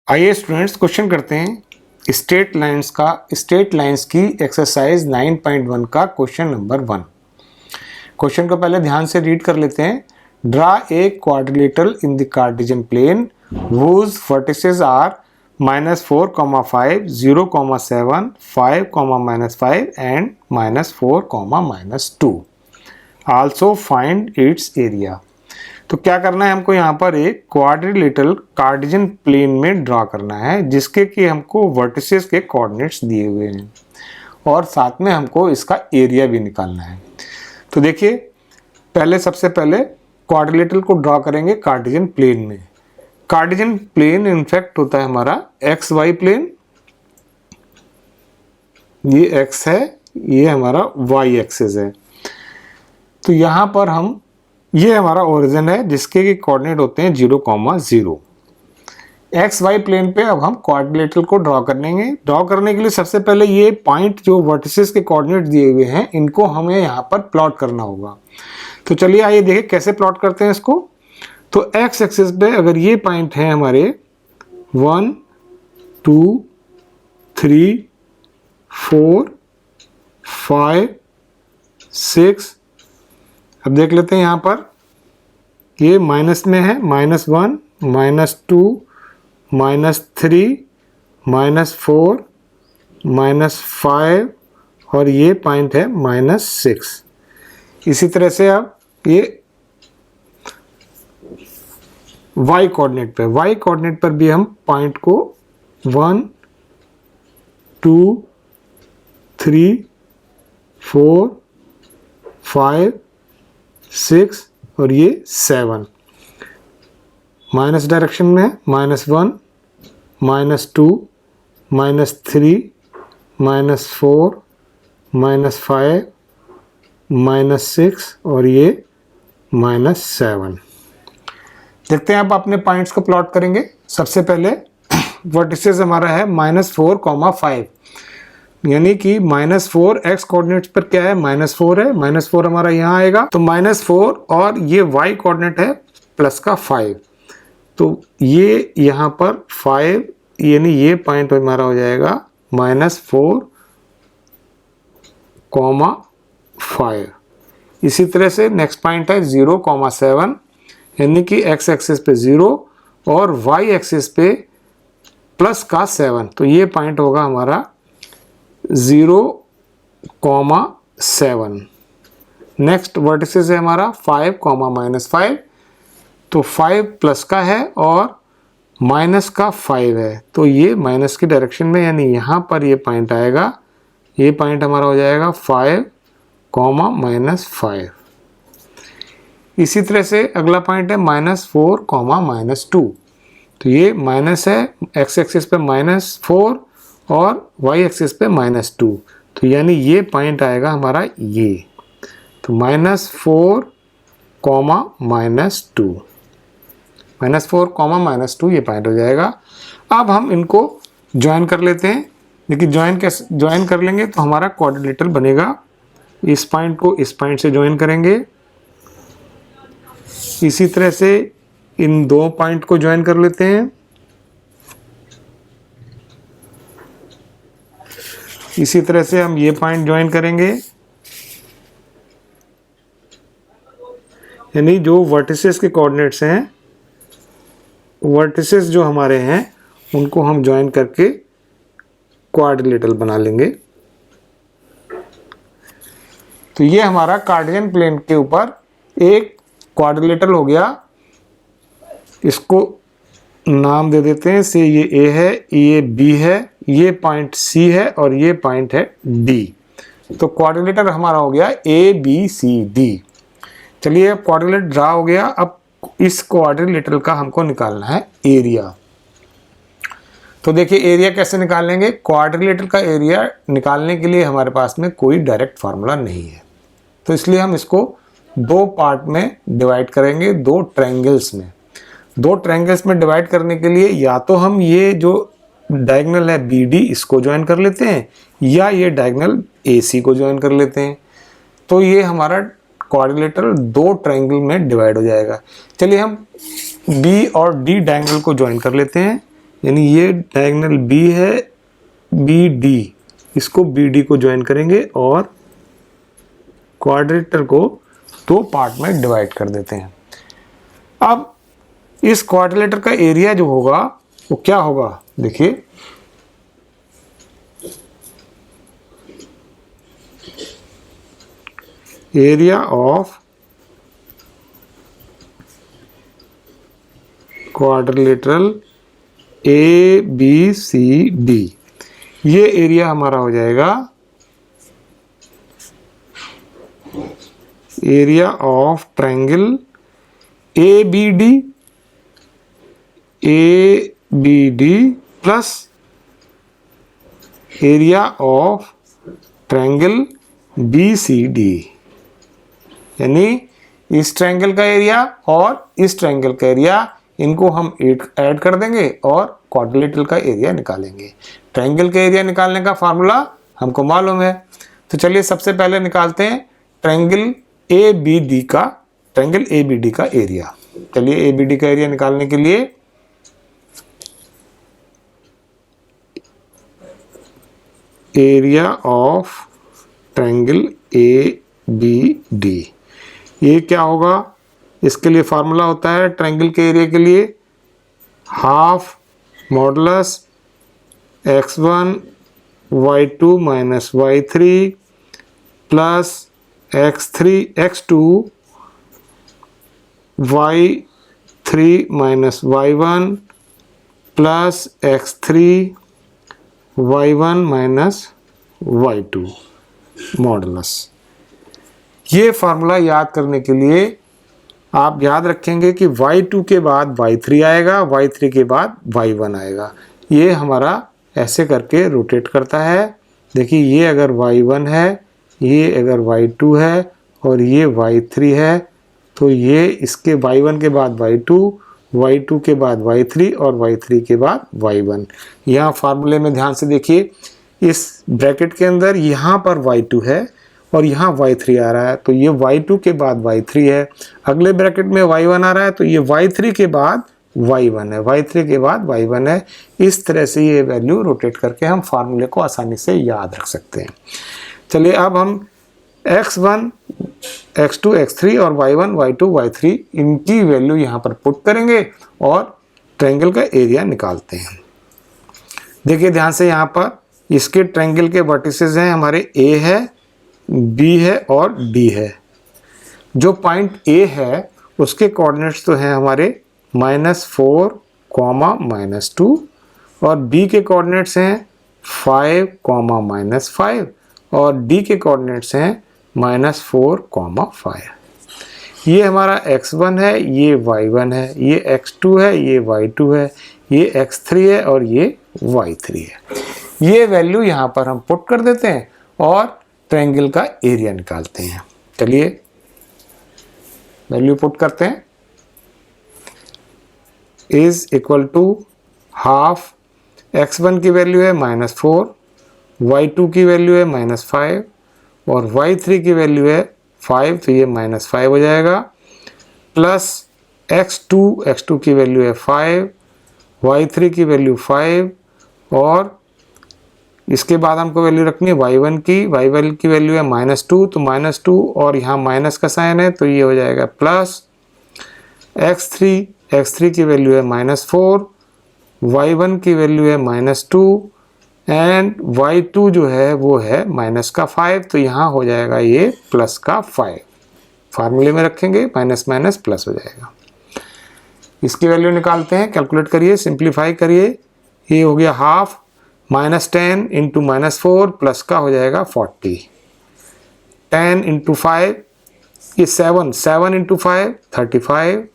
आइए students question करते हैं स्ट्रेट लाइंस की एक्सरसाइज 9.1 का क्वेश्चन नंबर 1। क्वेश्चन को पहले ध्यान से रीड कर लेते हैं। Draw a quadrilateral in the Cartesian plane whose vertices are -4, 5, 0, 7, 5, -5 and -4, -2। Also find its area। तो क्या करना है हमको यहाँ पर एक क्वाड्रिलेटरल कार्टेशियन प्लेन में ड्रा करना है जिसके कि हमको वर्टिसेस के कोऑर्डिनेट्स दिए हुए हैं और साथ में हमको इसका एरिया भी निकालना है। तो देखिए सबसे पहले क्वाड्रिलेटरल को ड्रा करेंगे कार्टेशियन प्लेन में। कार्टेशियन प्लेन इनफैक्ट होता है हमारा एक्स वाई प्लेन, ये एक्स है, ये हमारा वाई एक्सिस है। तो यहाँ पर ये हमारा ओरिजिन है जिसके कि कोऑर्डिनेट होते हैं 0, 0। एक्स वाई प्लेन पे अब हम क्वाड्रिलेटरल को ड्रॉ करेंगे। ड्रॉ करने के लिए सबसे पहले ये पॉइंट जो वर्टिसेस के कोऑर्डिनेट दिए हुए हैं इनको हमें यहाँ पर प्लॉट करना होगा। तो चलिए आइए देखें कैसे प्लॉट करते हैं इसको। तो एक्स एक्सिस पे अगर ये पॉइंट है हमारे 1, 2, 3, 4, 5, 6। अब देख लेते हैं यहाँ पर ये माइनस में है, -1, -2, -3, -4, -5 और ये पॉइंट है -6। इसी तरह से अब ये y कोऑर्डिनेट पर भी हम पॉइंट को 1, 2, 3, 4, 5, 6 और ये 7 माइनस डायरेक्शन में है, -1, -2, -3, -4, -5, -6 और ये -7। देखते हैं अब अपने पॉइंट्स को प्लॉट करेंगे। सबसे पहले वर्टिसेस हमारा है -4, 5, यानी कि -4 एक्स कोऑर्डिनेट्स पर क्या है, -4 है। -4 हमारा यहाँ आएगा तो -4 और ये y कोऑर्डिनेट है +5। तो ये यहाँ पर 5 यानी ये पॉइंट हमारा हो जाएगा -4, 5। इसी तरह से नेक्स्ट पॉइंट है 0, 7 यानी कि x एक्सिस पे 0 और y एक्सिस पे +7। तो ये पॉइंट होगा हमारा 0, 7। नेक्स्ट वर्टिसेस है हमारा 5, -5। तो 5 प्लस का है और माइनस का 5 है तो ये माइनस की डायरेक्शन में, यानी यहाँ पर ये पॉइंट आएगा। ये पॉइंट हमारा हो जाएगा 5, -5। इसी तरह से अगला पॉइंट है -4, -2। तो ये माइनस है, x एक्सिस पे -4 और y एक्सिस पे -2। तो यानी ये पॉइंट आएगा हमारा ये। तो -4, -2, -4, -2 ये पॉइंट हो जाएगा। अब हम इनको ज्वाइन कर लेते हैं। लेकिन ज्वाइन कर लेंगे तो हमारा क्वाड्रिलेटरल बनेगा। इस पॉइंट को इस पॉइंट से ज्वाइन करेंगे। इसी तरह से इन दो पॉइंट को ज्वाइन कर लेते हैं। इसी तरह से हम ये पॉइंट ज्वाइन करेंगे, यानी जो वर्टिसेस के कोऑर्डिनेट्स हैं, वर्टिसेस जो हमारे हैं उनको हम ज्वाइन करके क्वाड्रिलेटरल बना लेंगे। तो ये हमारा कार्टेशियन प्लेन के ऊपर एक क्वाड्रिलेटरल हो गया। इसको नाम दे देते हैं से ये A है, ये B है, ये पॉइंट C है और ये पॉइंट है D। तो क्वाड्रिलेटरल हमारा हो गया ABCD। चलिए अब क्वाड्रिलेटरल ड्रा हो गया। अब इस क्वाड्रिलेटरल का हमको निकालना है एरिया। तो देखिए एरिया कैसे निकालेंगे। क्वाड्रिलेटरल का एरिया निकालने के लिए हमारे पास में कोई डायरेक्ट फार्मूला नहीं है, तो इसलिए हम इसको दो पार्ट में डिवाइड करेंगे, दो ट्रायंगल्स में। दो ट्रायंगल्स में डिवाइड करने के लिए या तो हम ये जो डायगोनल है BD इसको ज्वाइन कर लेते हैं या ये डायगोनल AC को ज्वाइन कर लेते हैं। तो ये हमारा क्वाड्रिलेटरल दो ट्रायंगल में डिवाइड हो जाएगा। चलिए हम B और D डायगोनल को ज्वाइन कर लेते हैं। यानी ये डायगोनल बी है, बी डी, इसको बी डी को ज्वाइन करेंगे और क्वाड्रिलेटरल को दो पार्ट में डिवाइड कर देते हैं। अब इस क्वाड्रिलेटरल का एरिया जो होगा वो क्या होगा, देखिए area of quadrilateral A B C D, ये एरिया हमारा हो जाएगा area of triangle A B D plus area of triangle B C D, यानी इस ट्रायंगल का एरिया और इस ट्रायंगल का एरिया, इनको हम ऐड कर देंगे और क्वाड्रिलेटरल का एरिया निकालेंगे। ट्रायंगल का एरिया निकालने का फार्मूला हमको मालूम है, तो चलिए सबसे पहले निकालते हैं ट्रायंगल ए बी डी का एरिया। चलिए ए बी डी का एरिया निकालने के लिए area of triangle A B D, ये क्या होगा, इसके लिए फार्मूला होता है ट्रायंगल के एरिया के लिए half modulus x1 y2 minus y3 plus x2 y3 minus y1 plus x3 y1 minus y2 modulus. ये फार्मूला याद करने के लिए आप याद रखेंगे कि y2 के बाद y3 आएगा, y3 के बाद y1 आएगा। ये हमारा ऐसे करके रोटेट करता है। देखिए ये अगर y1 है, ये अगर y2 है और ये y3 है, तो ये इसके y1 के बाद y2, y2 के बाद y3 और y3 के बाद y1। यहाँ फार्मूले में ध्यान से देखिए, इस ब्रैकेट के अंदर यहाँ पर y2 है और यहाँ y3 आ रहा है, तो ये y2 के बाद y3 है। अगले ब्रैकेट में y1 आ रहा है, तो ये y3 के बाद y1 है, y3 के बाद y1 है। इस तरह से ये वैल्यू रोटेट करके हम फार्मूले को आसानी से याद रख सकते हैं। चलिए अब हम x1, x2, x3 और y1, y2, y3 इनकी वैल्यू यहाँ पर पुट करेंगे और ट्रायंगल का एरिया निकालते हैं। देखिए ध्यान से, यहाँ पर इसके ट्रायंगल के वर्टिसेस हैं हमारे a है, b है और d है। जो पॉइंट a है उसके कोऑर्डिनेट्स तो हैं हमारे -4, -2 और b के कोऑर्डिनेट्स हैं 5, -5 और d के कोऑर्डिनेट्स हैं -4, 5। ये हमारा x1 है, ये y1 है, ये x2 है, ये y2 है, ये x3 है और ये y3 है। ये वैल्यू यहाँ पर हम पुट कर देते हैं और ट्रायंगल का एरिया निकालते हैं। चलिए वैल्यू पुट करते हैं, is equal to half x1 की वैल्यू है -4, y2 की वैल्यू है -5 और y3 की वैल्यू है 5, तो ये -5 हो जाएगा, प्लस x2 की वैल्यू है 5, y3 की वैल्यू 5 और इसके बाद हमको वैल्यू रखनी है y1 की वैल्यू है -2, तो -2 और यहाँ माइनस का साइन है, तो ये हो जाएगा प्लस x3 की वैल्यू है -4, y1 की वैल्यू है -2 एंड y2 जो है वो है -5, तो यहाँ हो जाएगा ये +5। फार्मूले में रखेंगे माइनस प्लस हो जाएगा। इसकी वैल्यू निकालते हैं, कैलकुलेट करिए, सिंप्लीफाई करिए। ये हो गया हाफ -10 इंटू -4 प्लस का हो जाएगा 40, 10 इंटू 5 ये 7 इंटू 5 35,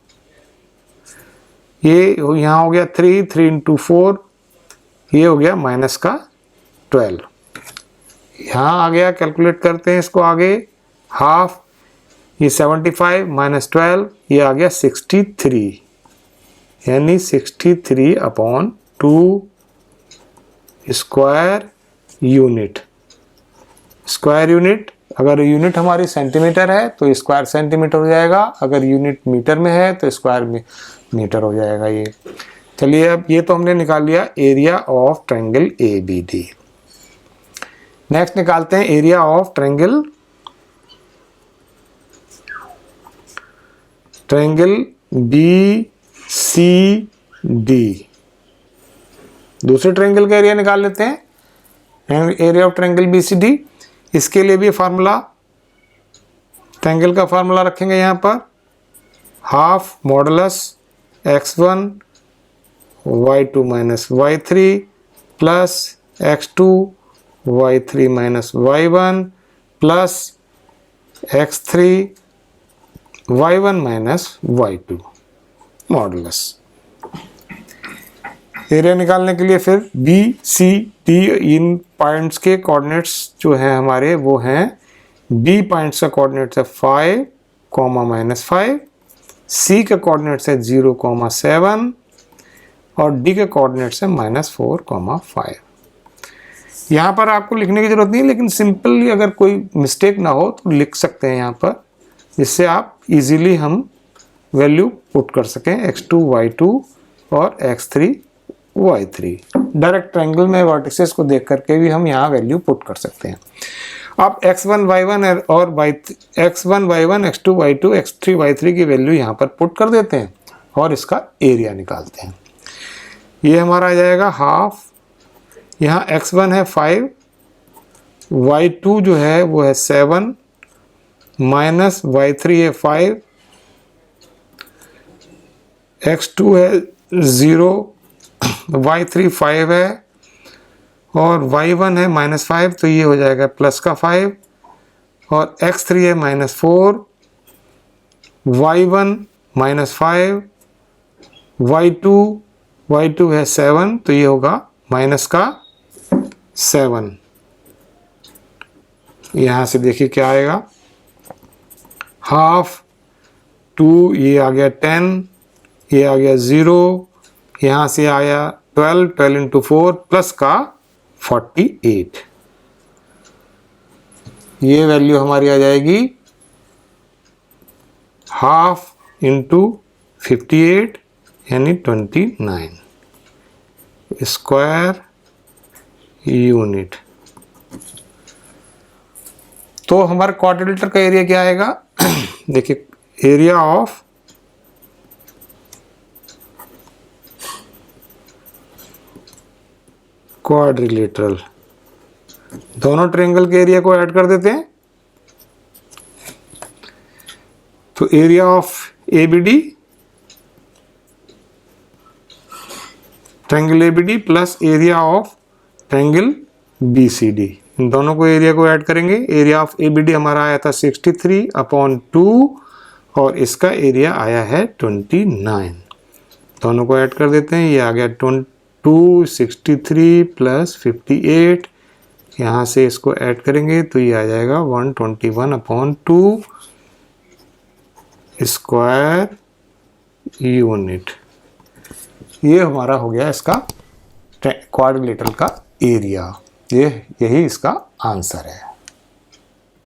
ये यहाँ हो गया 3 इंटू 4 ये हो गया -12। यहाँ आ गया, कैलकुलेट करते हैं इसको आगे, हाफ ये 75 -12 ये आ गया 63, यानी 63/2 स्क्वायर यूनिट। स्क्वायर यूनिट, अगर यूनिट हमारी सेंटीमीटर है तो स्क्वायर सेंटीमीटर हो जाएगा, अगर यूनिट मीटर में है तो स्क्वायर मीटर हो जाएगा। ये चलिए अब ये तो हमने निकाल लिया area of triangle ABD। Next निकालते हैं एरिया ऑफ ट्रायंगल BCD। दूसरे ट्रायंगल का एरिया निकाल लेते हैं, एरिया ऑफ ट्रायंगल BCD। इसके लिए भी फार्मूला, ट्रायंगल का फार्मूला रखेंगे यहाँ पर, half modulus x1 y2 minus y3 plus x2 y3 minus y1 plus x3 y1 minus y2 modulus. Area निकालने के लिए फिर BCD इन पॉइंट्स के कोऑर्डिनेट्स जो हैं हमारे वो हैं, B पॉइंट्स का कोऑर्डिनेट्स है 5, -5, C का कोऑर्डिनेट्स है 0, 7 और D के कोऑर्डिनेट्स है -4, 5। यहाँ पर आपको लिखने की जरूरत नहीं है, लेकिन सिंपली अगर कोई मिस्टेक ना हो तो लिख सकते हैं यहाँ पर, जिससे आप इजीली हम वैल्यू पुट कर सकें x2 y2 और x3 y3। डायरेक्ट ट्रायंगल में वर्टिसेस को देख करके भी हम यहाँ वैल्यू पुट कर सकते हैं। अब x1 y1 और x1 y1 x2 y2 x3 y3 की वैल्यू यहाँ पर पुट कर देते हैं और इसका एरिया निकालते हैं। ये हमारा आ जाएगा हाफ, यहाँ x1 है 5, y2 जो है वो है 7 माइनस y3 है 5, x2 है 0, y3 5 है और y1 है -5, तो ये हो जाएगा प्लस का 5 और x3 है -4, y1 -5, y2 है 7, तो ये होगा माइनस का 7। यहाँ से देखिए क्या आएगा, हाफ 2, ये आ गया 10, ये आ गया 0, यहाँ से आया 12 इंटू 4 प्लस का 48। ये वैल्यू हमारी आ जाएगी हाफ इंटू 58 यानी 29 स्क्वायर यूनिट। तो हमारे क्वाड्रिलेटरल का एरिया क्या आएगा देखिए, एरिया ऑफ क्वाड्रिलेटरल, दोनों ट्रायंगल के एरिया को ऐड कर देते हैं, तो area of ABD triangle ABD plus area of triangle BCD, इन दोनों को एरिया को ऐड करेंगे। एरिया ऑफ ABD हमारा आया था 63/2 और इसका एरिया आया है 29। दोनों को ऐड कर देते हैं, ये आ गया 263 प्लस 58, यहाँ से इसको ऐड करेंगे तो ये आ जाएगा 121/2 स्क्वायर यूनिट। ये हमारा हो गया इसका क्वाड्रिलेटरल का एरिया, यही इसका आंसर है।